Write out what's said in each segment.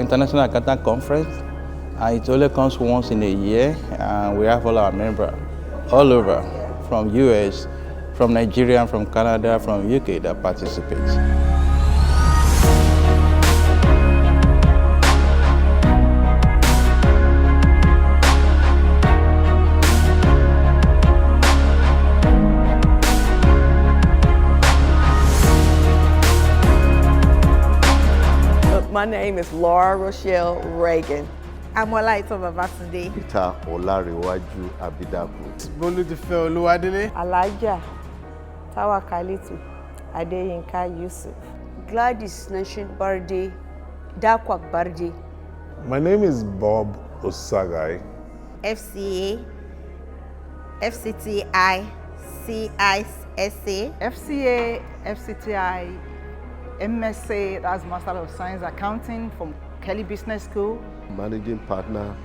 International Accountant Conference. It only comes once in a year, and we have all our members all over, from US, from Nigeria, from Canada, from UK that participate. My name is Laura Rochelle Reagan. I'm Olaito Babatunde. Peter Olariwaju Abidaku. Boludife Oluwadele. Elijah Tawakalitu Adeyinka Yusuf. Gladys Nation Barde, Dakwak Barde. My name is Bob Osagai. FCA, FCTI, CISA. FCA, FCTI, MSA, that's Master of Science Accounting from Kelly Business School. Managing partner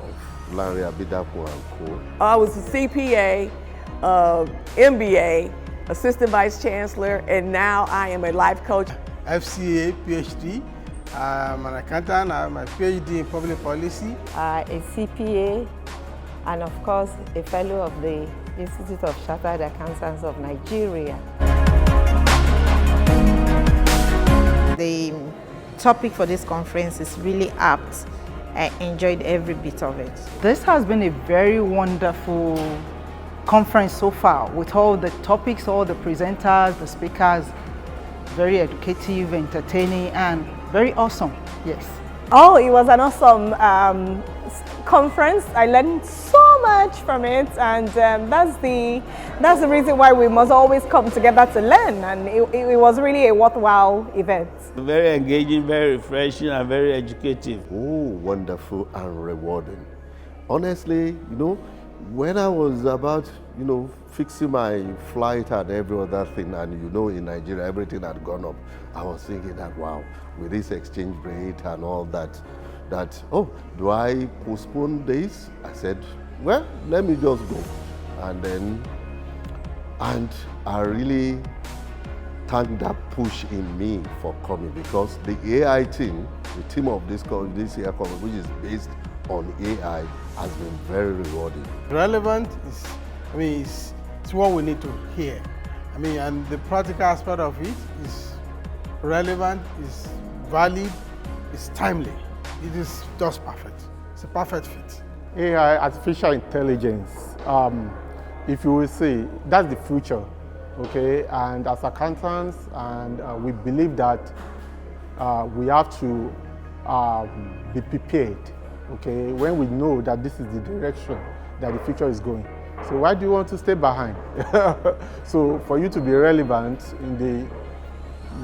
of Larry Abidaku and Co. I was a CPA, MBA, Assistant Vice Chancellor, and now I am a life coach. FCA, PhD. I'm an accountant. I have my PhD in public policy. A CPA, and of course, a fellow of the Institute of Chartered Accountants of Nigeria. The topic for this conference is really apt. I enjoyed every bit of it. This has been a very wonderful conference so far, with all the topics, all the presenters, the speakers, very educative, entertaining, and very awesome. Yes. Oh, it was an awesome conference. I learned so much from it, and that's the reason why we must always come together to learn. And it was really a worthwhile event. Very engaging, very refreshing, and very educative. Oh, wonderful and rewarding. Honestly, when I was about, fixing my flight and every other thing, and in Nigeria, everything had gone up, I was thinking that, wow, with this exchange rate and all that, oh, do I postpone this? I said, well, let me just go. And I really thank that push in me for coming, because the AI team, the team of this year conference, which is based on AI, has been very rewarding. Relevant is, it's what we need to hear. And the practical aspect of it is relevant, is valid, is timely. It is just perfect. It's a perfect fit. AI, artificial intelligence, if you will see, that's the future, okay? And as accountants, and we believe that we have to be prepared, okay? When we know that this is the direction that the future is going. So why do you want to stay behind? So for you to be relevant in the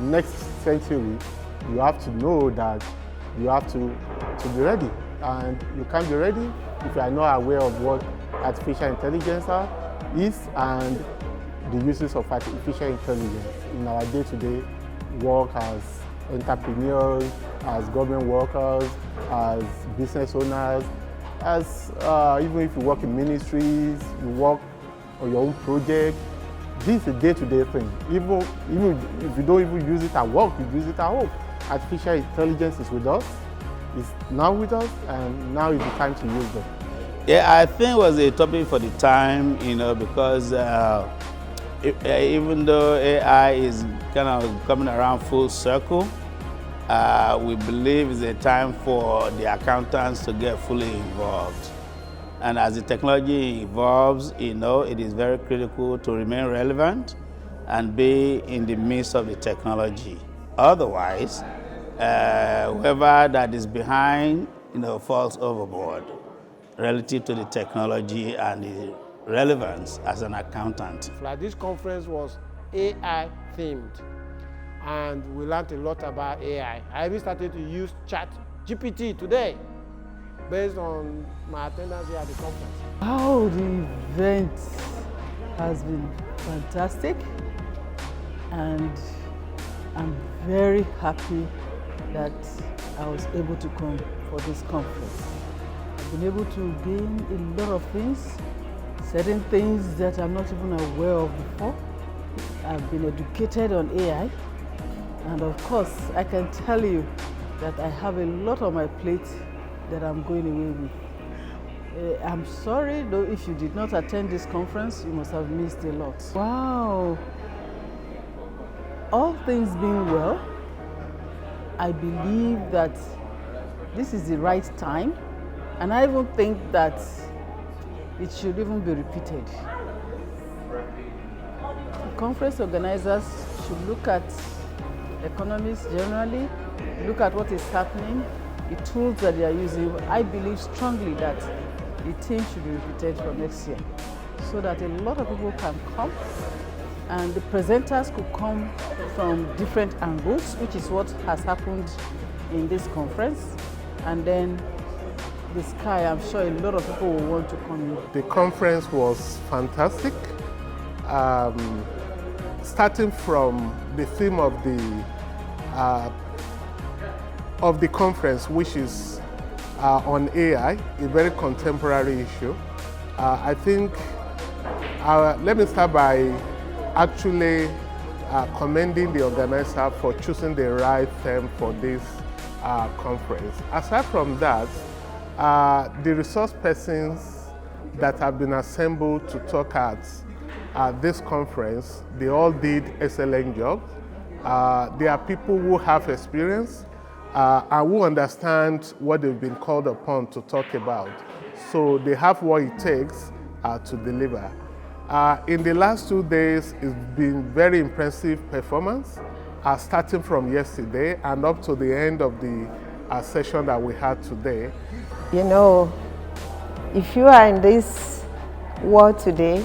next century, you have to know that you have to be ready. And you can't be ready if you are not aware of what artificial intelligence is and the uses of artificial intelligence in our day-to-day work as entrepreneurs, as government workers, as business owners, as even if you work in ministries, you work on your own project. This is a day-to-day thing. Even if you don't even use it at work, you use it at home. Artificial intelligence is with us, is now with us, and now is the time to use them. Yeah, I think it was a topic for the time, because even though AI is kind of coming around full circle, we believe it's a time for the accountants to get fully involved. And as the technology evolves, it is very critical to remain relevant and be in the midst of the technology. Otherwise, whoever that is behind, falls overboard relative to the technology and the relevance as an accountant. This conference was AI themed, and we learned a lot about AI. I even started to use ChatGPT today based on my attendance here at the conference. Oh, the event has been fantastic, and I'm very happy that I was able to come for this conference. I've been able to gain a lot of things, certain things that I'm not even aware of before. I've been educated on AI, and of course, I can tell you that I have a lot on my plate that I'm going away with. I'm sorry though, if you did not attend this conference, you must have missed a lot. Wow. All things being well, I believe that this is the right time, and I even think that it should even be repeated. The conference organizers should look at economists generally, look at what is happening, the tools that they are using. I believe strongly that the theme should be repeated for next year, so that a lot of people can come and the presenters could come from different angles, which is what has happened in this conference. And then the sky, I'm sure a lot of people will want to come in. The conference was fantastic. Starting from the theme of the conference, which is on AI, a very contemporary issue. I think, let me start by actually commending the organizer for choosing the right theme for this conference. Aside from that, the resource persons that have been assembled to talk at this conference, they all did excellent jobs. They are people who have experience and who understand what they've been called upon to talk about. So they have what it takes to deliver. In the last 2 days, it's been very impressive performance, starting from yesterday and up to the end of the session that we had today. You know, if you are in this world today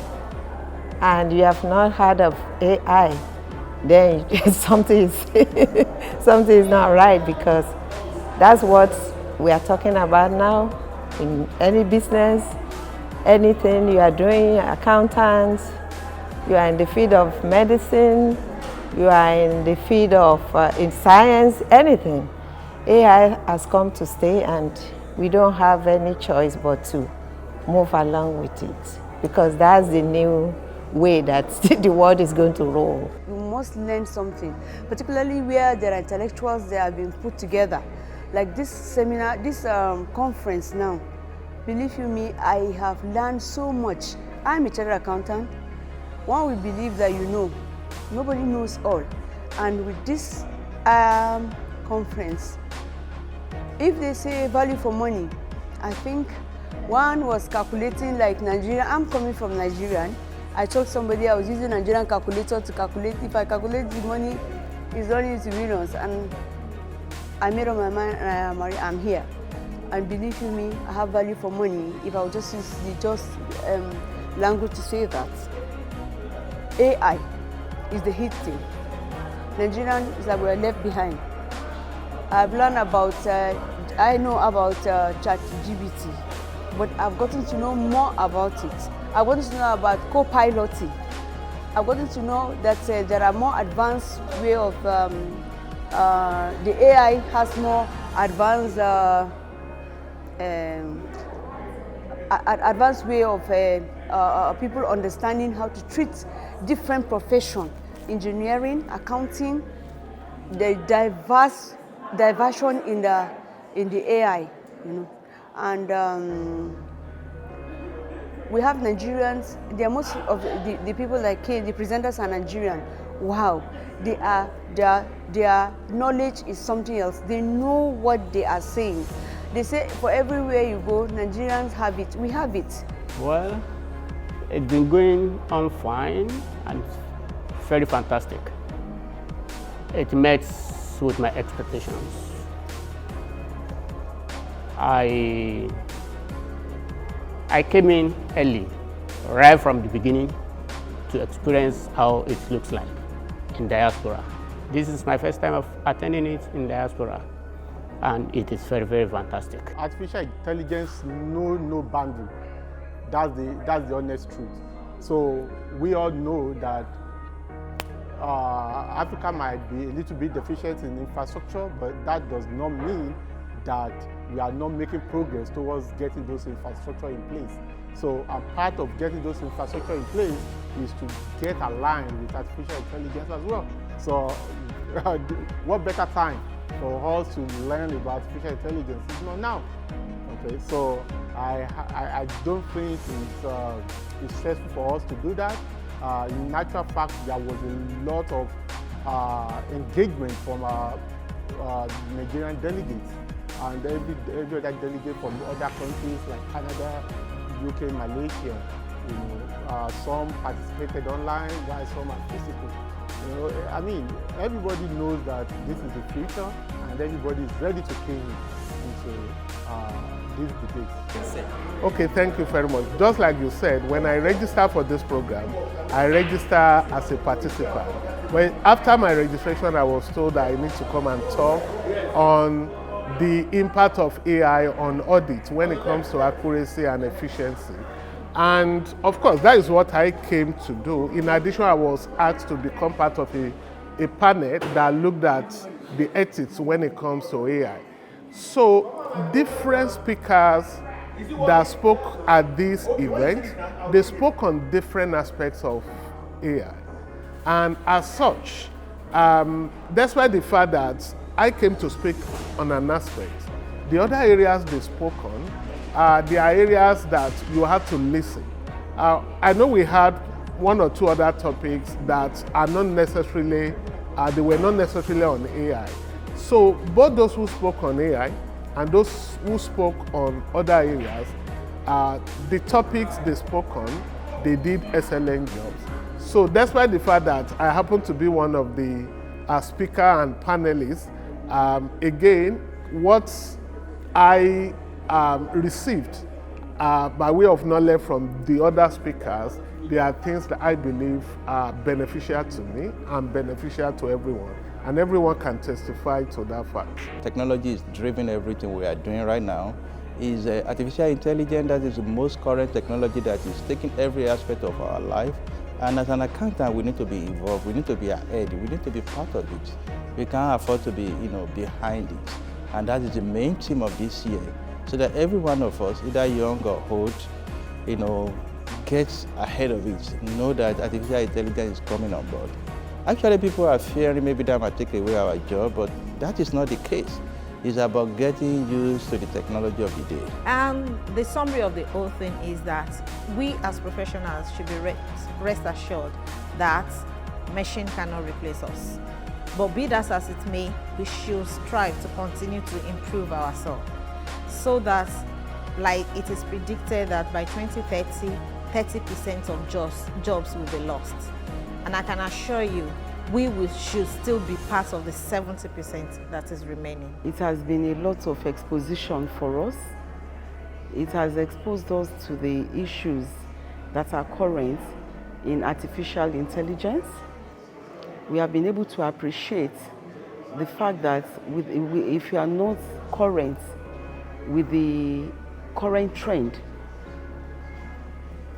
and you have not heard of AI, then something is not right, because that's what we are talking about now in any business, anything you are doing, accountants, you are in the field of medicine, you are in the field of in science, anything. AI has come to stay, and we don't have any choice but to move along with it, because that's the new way that the world is going to roll. You must learn something, particularly where there are intellectuals that have been put together. Like this seminar, this conference now, believe you me, I have learned so much. I'm a chartered accountant. One will believe that you know, nobody knows all. And with this conference, if they say value for money, I think one was calculating like Nigeria. I'm coming from Nigeria. I told somebody I was using Nigerian calculator to calculate. If I calculate the money, it's only into millions. And I made up my mind, and I'm here. And believe you me, I have value for money. If I would just use the language to say that. AI is the hit thing. Nigerian is like we're left behind. I've learned about, I know about ChatGPT, but I've gotten to know more about it. I've gotten to know about co-piloting. I've gotten to know that there are more advanced way of, the AI has more advanced, advanced way of people understanding how to treat different professions, engineering, accounting, the diversion in the AI, you know, and we have Nigerians. They are most of the people like the presenters are Nigerian. Wow, their knowledge is something else. They know what they are saying. They say for everywhere you go, Nigerians have it. We have it. Well, it's been going on fine and very fantastic. It met with my expectations. I came in early, right from the beginning, to experience how it looks like in diaspora. This is my first time of attending it in diaspora, and it is very, very fantastic. Artificial intelligence knows no boundary. That's the honest truth. So we all know that Africa might be a little bit deficient in infrastructure, but that does not mean that we are not making progress towards getting those infrastructure in place. So a part of getting those infrastructure in place is to get aligned with artificial intelligence as well. So what better time for us to learn about artificial intelligence is not now. Okay, so I don't think it's stressful for us to do that. In actual fact, there was a lot of engagement from our Nigerian delegates and every other delegate from other countries like Canada, UK, Malaysia. You know, some participated online while some are physical. You know, I mean, everybody knows that this is the future and everybody is ready to key into this debate. Okay, thank you very much. Just like you said, when I register for this program, I register as a participant. When, after my registration, I was told that I need to come and talk on the impact of AI on audit when it comes to accuracy and efficiency. And of course, that is what I came to do. In addition, I was asked to become part of a panel that looked at the ethics when it comes to AI. So different speakers that spoke at this event, they spoke on different aspects of AI. And as such, despite the fact that I came to speak on an aspect, the other areas they spoke on, there are areas that you have to listen. I know we had one or two other topics that are not necessarily, they were not necessarily on AI. So both those who spoke on AI and those who spoke on other areas, the topics they spoke on, they did excellent jobs. So despite the fact that I happen to be one of the speaker and panelists, again, what I received by way of knowledge from the other speakers, there are things that I believe are beneficial to me and beneficial to everyone. And everyone can testify to that fact. Technology is driving everything we are doing right now. Is artificial intelligence, that is the most current technology that is taking every aspect of our life. And as an accountant, we need to be involved, we need to be ahead, we need to be part of it. We can't afford to be, behind it. And that is the main theme of this year. So that every one of us, either young or old, gets ahead of it, know that artificial intelligence is coming on board. Actually, people are fearing maybe that might take away our job, but that is not the case. It's about getting used to the technology of the day. And the summary of the whole thing is that we as professionals should be rest assured that machine cannot replace us. But be that as it may, we should strive to continue to improve ourselves so that, like it is predicted that by 2030, 30% of jobs will be lost. And I can assure you, we should still be part of the 70% that is remaining. It has been a lot of exposition for us. It has exposed us to the issues that are current in artificial intelligence. We have been able to appreciate the fact that if you are not current with the current trend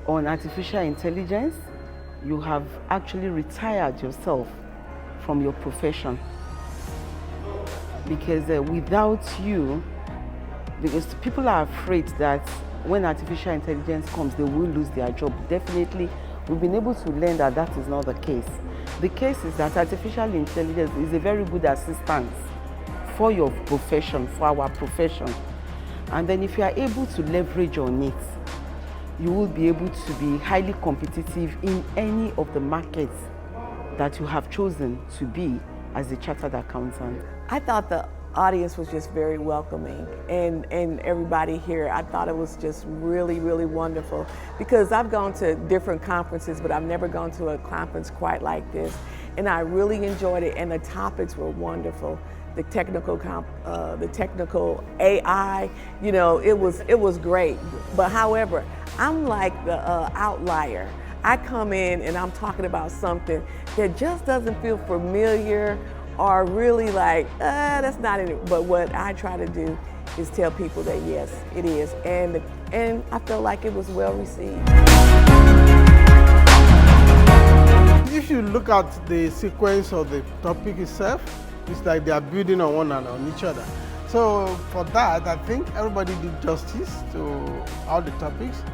on artificial intelligence, you have actually retired yourself from your profession. Because without you, because people are afraid that when artificial intelligence comes, they will lose their job. Definitely, we've been able to learn that that is not the case. The case is that artificial intelligence is a very good assistance for your profession, for our profession. And then if you are able to leverage on it, you will be able to be highly competitive in any of the markets that you have chosen to be as a chartered accountant. I thought the audience was just very welcoming, and everybody here, I thought it was just really, really wonderful, because I've gone to different conferences, but I've never gone to a conference quite like this, and I really enjoyed it, and the topics were wonderful. The technical AI, it was great. But however, I'm like the outlier. I come in and I'm talking about something that just doesn't feel familiar or really like, that's not it. But what I try to do is tell people that yes, it is. And I feel like it was well received. If you look at the sequence of the topic itself, it's like they are building on one another, on each other. So for that, I think everybody did justice to all the topics.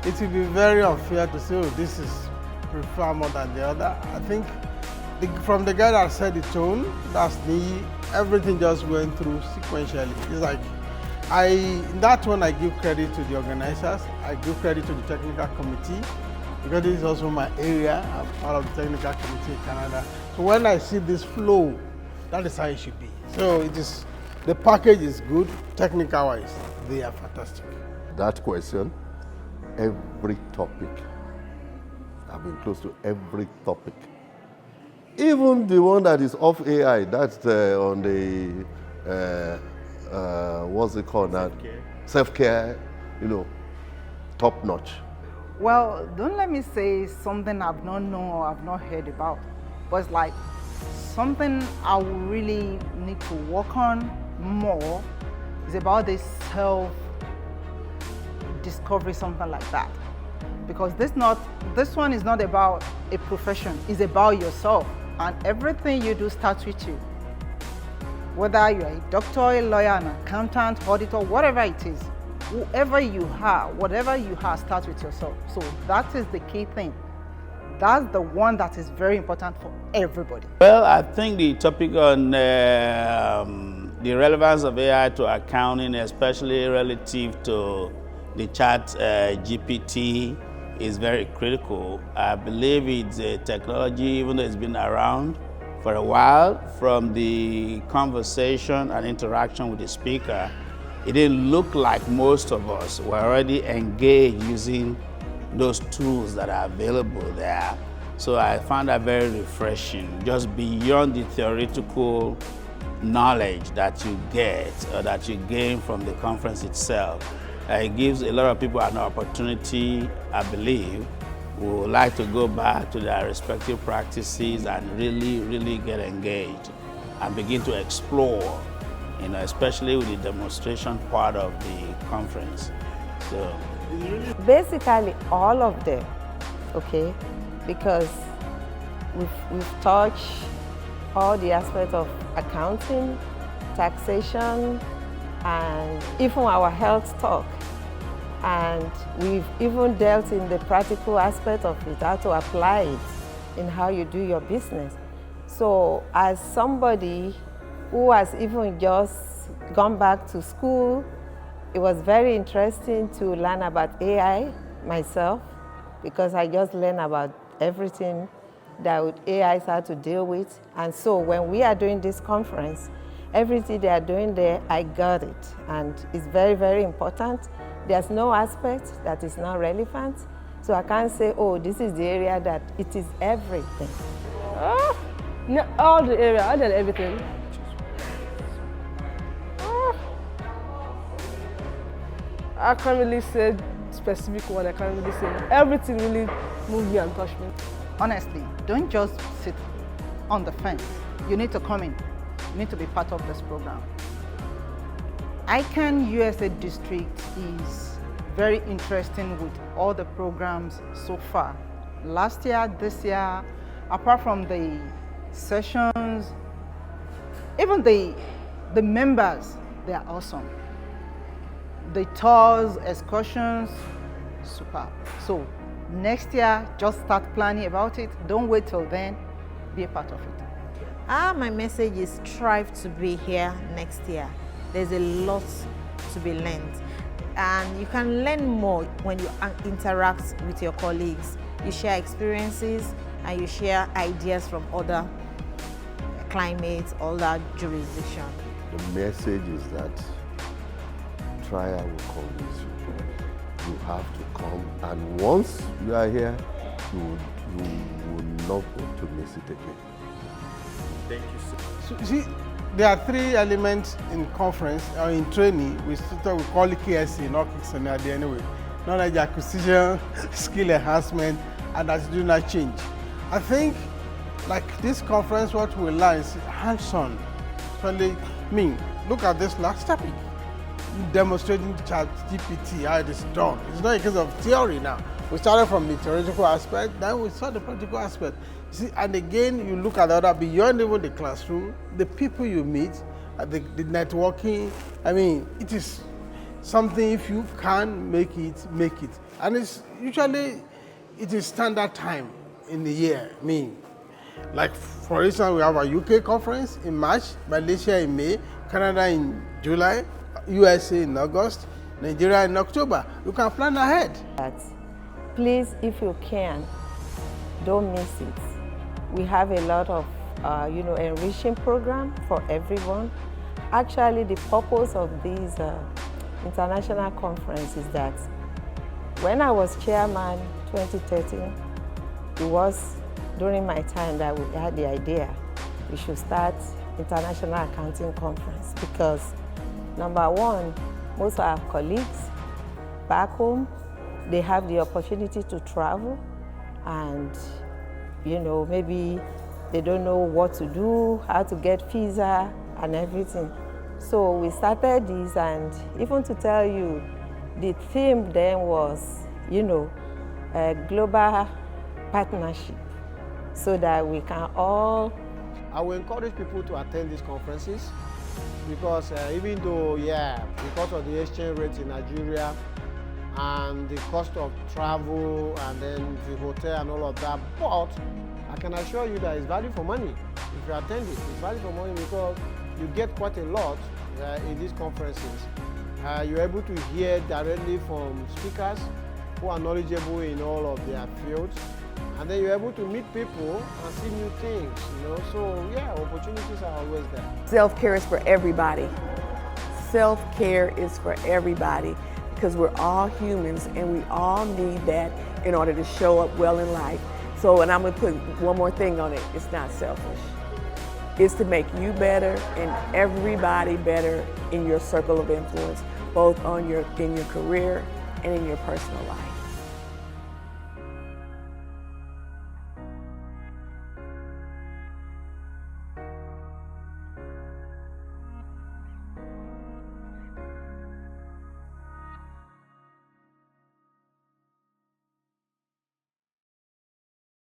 It will be very unfair to say, oh, this is prefer more than the other. I think From the guy that set the tone, that's me, everything just went through sequentially. It's like, in that one I give credit to the organizers, I give credit to the technical committee, because this is also my area. I'm part of the technical committee in Canada. So when I see this flow, that is how it should be. So the package is good, technical-wise, they are fantastic. That question, every topic, I've been close to every topic. Even the one that is off AI, that's on the, what's it called now? Self-care, top notch. Well, don't let me say something I've not known or I've not heard about, but it's like something I really need to work on more is about this self-discovery, something like that. Because this one is not about a profession, it's about yourself. And everything you do starts with you. Whether you're a doctor, a lawyer, an accountant, auditor, whatever it is, whatever you have starts with yourself. So that is the key thing. That's the one that is very important for everybody. Well, I think the topic on the relevance of AI to accounting, especially relative to the chat GPT, is very critical. I believe it's a technology, even though it's been around for a while, from the conversation and interaction with the speaker, it didn't look like most of us were already engaged using those tools that are available there. So I found that very refreshing, just beyond the theoretical knowledge that you get or that you gain from the conference itself. It gives a lot of people an opportunity, I believe, who would like to go back to their respective practices and really get engaged and begin to explore, especially with the demonstration part of the conference. So basically all of them, okay, because we've touched all the aspects of accounting, taxation, and even our health talk. And we've even dealt in the practical aspect of it, how to apply it in how you do your business. So as somebody who has even just gone back to school, it was very interesting to learn about AI myself, because I just learned about everything that AIs have to deal with. And so when we are doing this conference, everything they are doing there, I got it. And it's very important. There's no aspect that is not relevant. So I can't say, oh, this is the area that it is everything. No, all the area, I did everything. I can't really say specific one, I can't really say. Everything really moved me and touched me. Honestly, don't just sit on the fence. You need to come in. You need to be part of this program. ICAN-USA District is very interesting with all the programs so far. Last year, this year, apart from the sessions, even the members, they are awesome. The tours, excursions, super. So next year, just start planning about it. Don't wait till then, be a part of it. My message is strive to be here next year. There's a lot to be learned. And you can learn more when you interact with your colleagues. You share experiences and you share ideas from other climates, other jurisdictions. The message is that trial will convince you. You have to come, and once you are here, you will not want to miss it again. Thank you, sir. So, see, there are three elements in conference or in training. We call it KSC, not KSC anyway. Knowledge acquisition, skill enhancement, and attitudinal change. I think, like this conference, what we learn is hands-on. Look at this last topic. Demonstrating chat GPT, how it is done. It's not a case of theory now. We started from the theoretical aspect, then we saw the practical aspect. See, and again, you look at the other, beyond even the classroom, the people you meet, the networking. I mean, it is something, if you can make it, make it. And it's usually, it is standard time in the year. Like for instance, we have a UK conference in March, Malaysia in May, Canada in July, USA in August, Nigeria in October. You can plan ahead. Please, if you can, don't miss it. We have a lot of enriching program for everyone. Actually, the purpose of these international conference is that when I was chairman 2013, it was during my time that we had the idea we should start International Accounting Conference because number one, most of our colleagues back home, they have the opportunity to travel and maybe they don't know what to do, how to get visa and everything. So we started this, and even to tell you, the theme then was, a global partnership so that we can all... I will encourage people to attend these conferences because even though, because of the exchange rate in Nigeria and the cost of travel and then the hotel and all of that, but I can assure you that it's value for money. If you attend it, it's value for money because you get quite a lot in these conferences. You're able to hear directly from speakers who are knowledgeable in all of their fields, and then you're able to meet people and see new things, So opportunities are always there. Self-care is for everybody. Self-care is for everybody because we're all humans and we all need that in order to show up well in life. So, and I'm gonna put one more thing on it, it's not selfish. It's to make you better and everybody better in your circle of influence, both in your career and in your personal life.